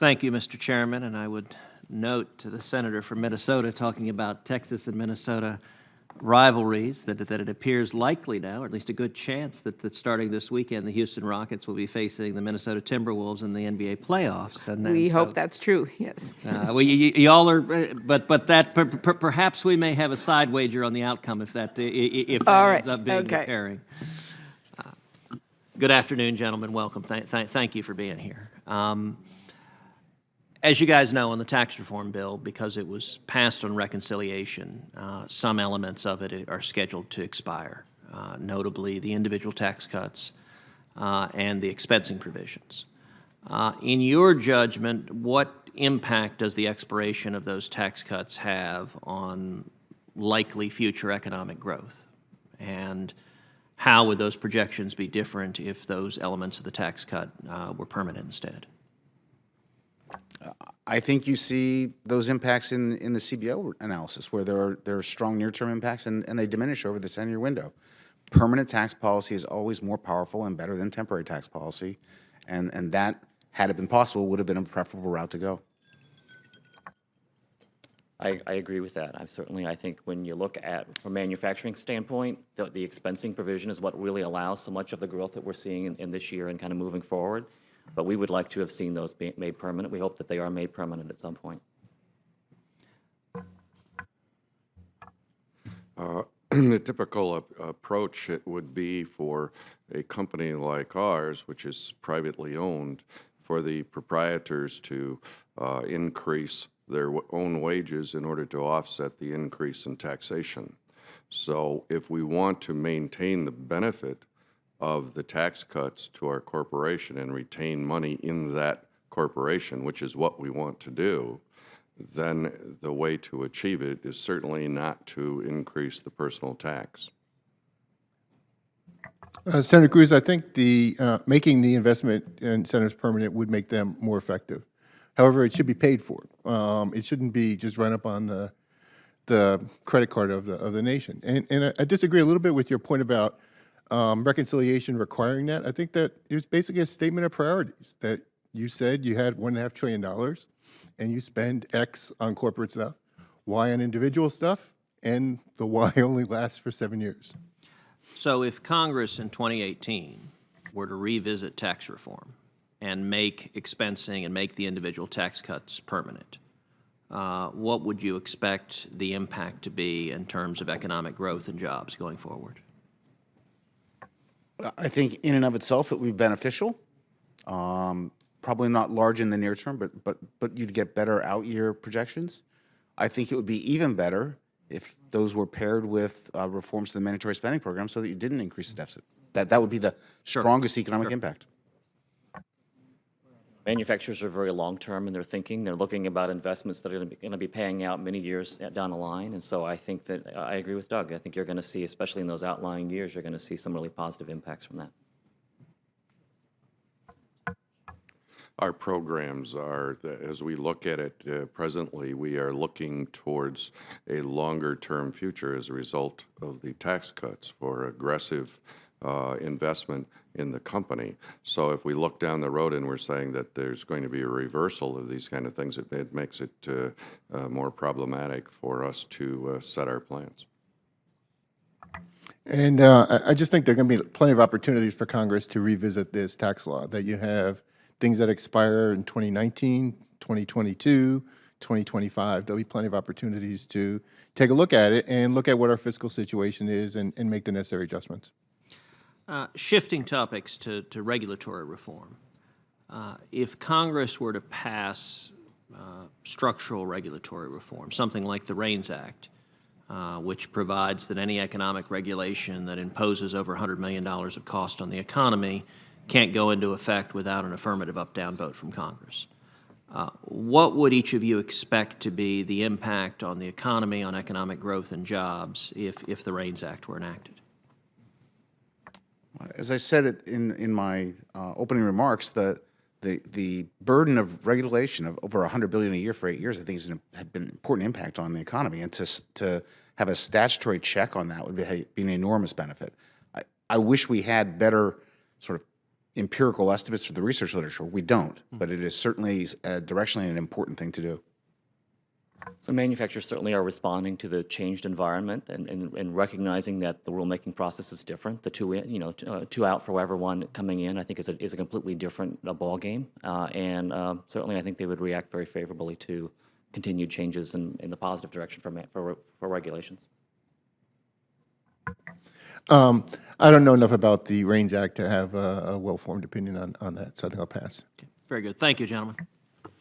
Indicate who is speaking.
Speaker 1: Thank you, Mr. Chairman, and I would note to the senator from Minnesota talking about Texas and Minnesota rivalries that it appears likely now, or at least a good chance, that starting this weekend, the Houston Rockets will be facing the Minnesota Timberwolves in the NBA playoffs. And
Speaker 2: We hope that's true, yes.
Speaker 1: well, y'all are, but that perhaps we may have a side wager on the outcome if that ends up being the pairing. Good afternoon, gentlemen. Welcome. Thank you for being here. As you guys know, on the tax reform bill, because it was passed on reconciliation, some elements of it are scheduled to expire, notably the individual tax cuts and the expensing provisions. In your judgment, what impact does the expiration of those tax cuts have on likely future economic growth? And how would those projections be different if those elements of the tax cut were permanent instead?
Speaker 3: I think you see those impacts in the CBO analysis, where there are strong near-term impacts and they diminish over the 10-year window. Permanent tax policy is always more powerful and better than temporary tax policy, and that, had it been possible, would have been a preferable route to go.
Speaker 4: I agree with that. I think when you look at, from a manufacturing standpoint, the expensing provision is what really allows so much of the growth that we're seeing in this year and kind of moving forward. But we would like to have seen those made permanent. We hope that they are made permanent at some point.
Speaker 5: The typical approach it would be for a company like ours, which is privately owned, for the proprietors to increase their own wages in order to offset the increase in taxation. So if we want to maintain the benefit of the tax cuts to our corporation and retain money in that corporation, which is what we want to do, then the way to achieve it is certainly not to increase the personal tax.
Speaker 6: Senator Cruz, I think making the investment incentives permanent would make them more effective. However, it should be paid for. It shouldn't be just run up on the credit card of the nation. And I disagree a little bit with your point about reconciliation requiring that. I think that it was basically a statement of priorities, that you said you had $1.5 trillion and you spend X on corporate stuff, Y on individual stuff, and the Y only lasts for 7 years.
Speaker 1: So if Congress in 2018 were to revisit tax reform and make expensing and make the individual tax cuts permanent, what would you expect the impact to be in terms of economic growth and jobs going forward?
Speaker 3: I think in and of itself it would be beneficial. Probably not large in the near term, but you'd get better out-year projections. I think it would be even better if those were paired with reforms to the mandatory spending program so that you didn't increase the deficit. That would be the strongest economic impact.
Speaker 4: Manufacturers are very long-term in their thinking. They're looking about investments that are going to be paying out many years down the line. And so I think that I agree with Doug. I think you're going to see, especially in those outlying years, you're going to see some really positive impacts from that.
Speaker 5: Our programs are, as we look at it presently, we are looking towards a longer-term future as a result of the tax cuts for aggressive investment in the company. So if we look down the road and we're saying that there's going to be a reversal of these kind of things, it makes it more problematic for us to set our plans.
Speaker 6: And I just think there are going to be plenty of opportunities for Congress to revisit this tax law, that you have things that expire in 2019, 2022, 2025. There'll be plenty of opportunities to take a look at it and look at what our fiscal situation is and make the necessary adjustments.
Speaker 1: Shifting topics to regulatory reform. If Congress were to pass structural regulatory reform, something like the REINS Act, which provides that any economic regulation that imposes over $100 million of cost on the economy can't go into effect without an affirmative up-down vote from Congress. What would each of you expect to be the impact on the economy, on economic growth and jobs if the REINS Act were enacted?
Speaker 3: As I said it in my opening remarks, the burden of regulation of over $100 billion a year for 8 years, I think, had been an important impact on the economy, and to have a statutory check on that would be an enormous benefit. I wish we had better sort of empirical estimates for the research literature. We don't, but it is certainly directionally an important thing to do.
Speaker 4: So manufacturers certainly are responding to the changed environment and recognizing that the rulemaking process is different. The two in, two out for whatever one coming in, I think is a completely different ballgame. And certainly I think they would react very favorably to continued changes in the positive direction for regulations.
Speaker 6: I don't know enough about the RAINS Act to have a well-formed opinion on that, so I think I'll pass.
Speaker 1: Very good. Thank you, gentlemen.